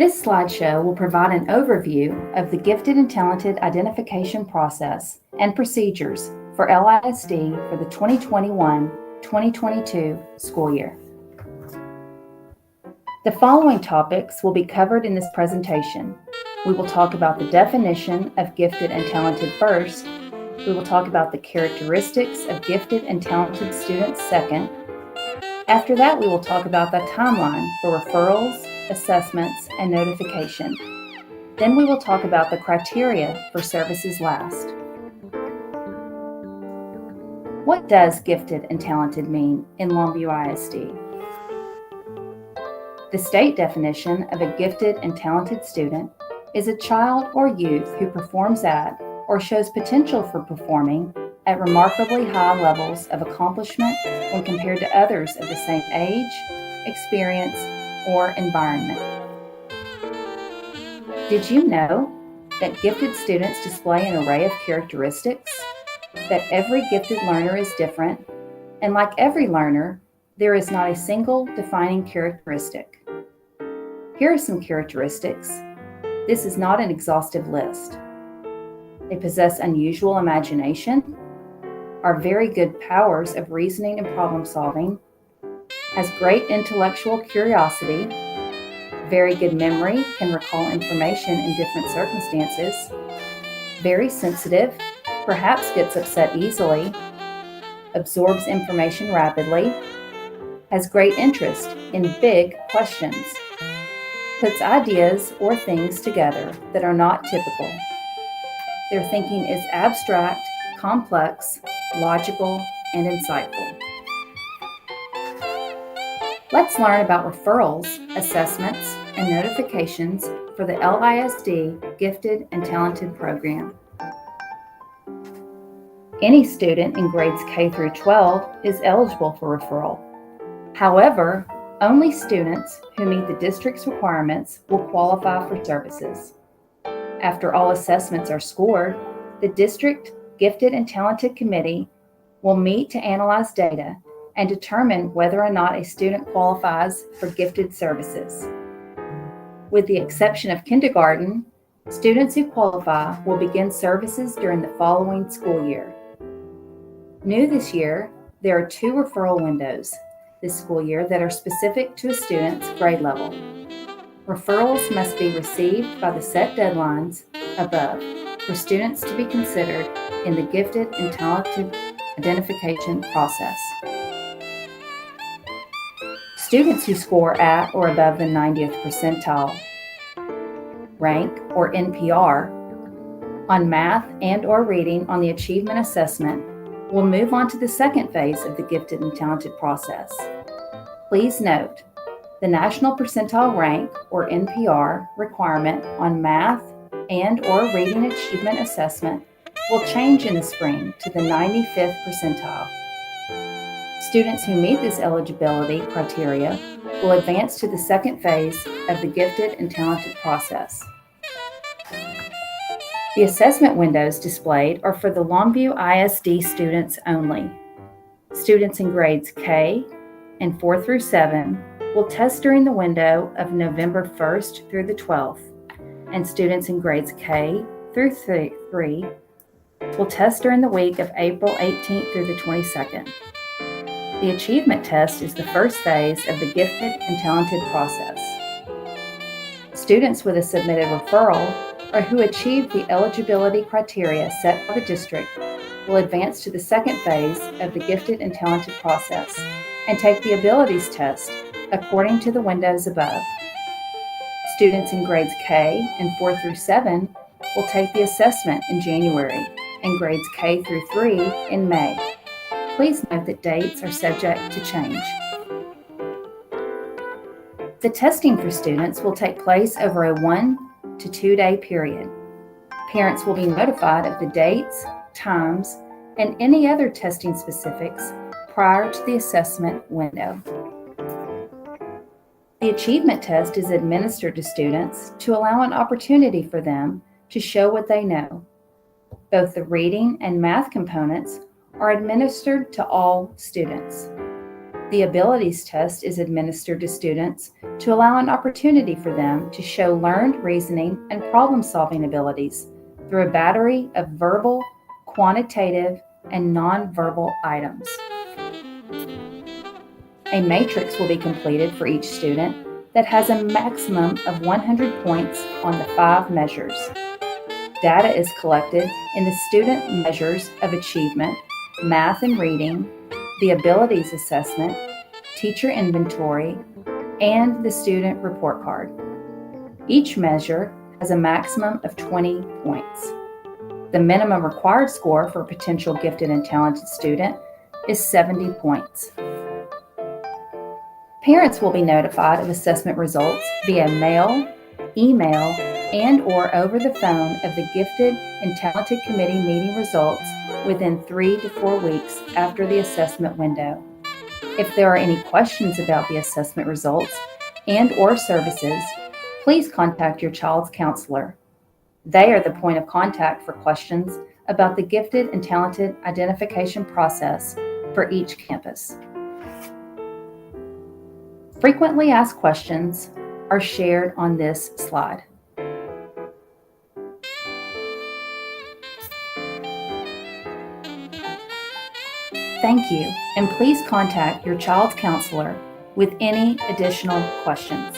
This slideshow will provide an overview of the Gifted and Talented Identification process and procedures for LISD for the 2021-2022 school year. The following topics will be covered in this presentation. We will talk about the definition of gifted and talented first. We will talk about the characteristics of gifted and talented students second. After that, we will talk about the timeline for referrals, assessments, and notification. Then we will talk about the criteria for services last. What does gifted and talented mean in Longview ISD? The state definition of a gifted and talented student is a child or youth who performs at or shows potential for performing at remarkably high levels of accomplishment when compared to others of the same age, experience, or environment. Did you know that gifted students display an array of characteristics? That every gifted learner is different, and like every learner, there is not a single defining characteristic. Here are some characteristics. This is not an exhaustive list. They possess unusual imagination, are very good powers of reasoning and problem solving, has great intellectual curiosity, very good memory, can recall information in different circumstances, very sensitive, perhaps gets upset easily, absorbs information rapidly, has great interest in big questions, puts ideas or things together that are not typical. Their thinking is abstract, complex, logical, and insightful. Let's learn about referrals, assessments, and notifications for the LISD Gifted and Talented program. Any student in grades K through 12 is eligible for referral. However, only students who meet the district's requirements will qualify for services. After all assessments are scored, the District Gifted and Talented Committee will meet to analyze data and determine whether or not a student qualifies for gifted services. With the exception of kindergarten, students who qualify will begin services during the following school year. New this year, there are 2 referral windows this school year that are specific to a student's grade level. Referrals must be received by the set deadlines above for students to be considered in the Gifted and Talented Identification process. Students who score at or above the 90th percentile rank, or NPR, on math and/or reading on the achievement assessment will move on to the second phase of the Gifted and Talented process. Please note, the National Percentile Rank, or NPR, requirement on math and/or reading achievement assessment will change in the spring to the 95th percentile. Students who meet this eligibility criteria will advance to the second phase of the Gifted and Talented process. The assessment windows displayed are for the Longview ISD students only. Students in grades K and 4 through 7 will test during the window of November 1st through the 12th, and students in grades K through 3 will test during the week of April 18th through the 22nd. The achievement test is the first phase of the Gifted and Talented process. Students with a submitted referral or who achieve the eligibility criteria set by the district will advance to the second phase of the Gifted and Talented process and take the abilities test according to the windows above. Students in grades K and 4 through 7 will take the assessment in January and grades K through 3 in May. Please note that dates are subject to change. The testing for students will take place over a 1 to 2 day period. Parents will be notified of the dates, times, and any other testing specifics prior to the assessment window. The achievement test is administered to students to allow an opportunity for them to show what they know. Both the reading and math components are administered to all students. The abilities test is administered to students to allow an opportunity for them to show learned reasoning and problem-solving abilities through a battery of verbal, quantitative, and nonverbal items. A matrix will be completed for each student that has a maximum of 100 points on the 5 measures. Data is collected in the student measures of achievement, math and reading, the abilities assessment, teacher inventory, and the student report card. Each measure has a maximum of 20 points. The minimum required score for a potential gifted and talented student is 70 points. Parents will be notified of assessment results via mail, email, and/or over the phone of the Gifted and Talented Committee meeting results within 3 to 4 weeks after the assessment window. If there are any questions about the assessment results and/or services, please contact your child's counselor. They are the point of contact for questions about the Gifted and Talented identification process for each campus. Frequently asked questions are shared on this slide. Thank you, and please contact your child's counselor with any additional questions.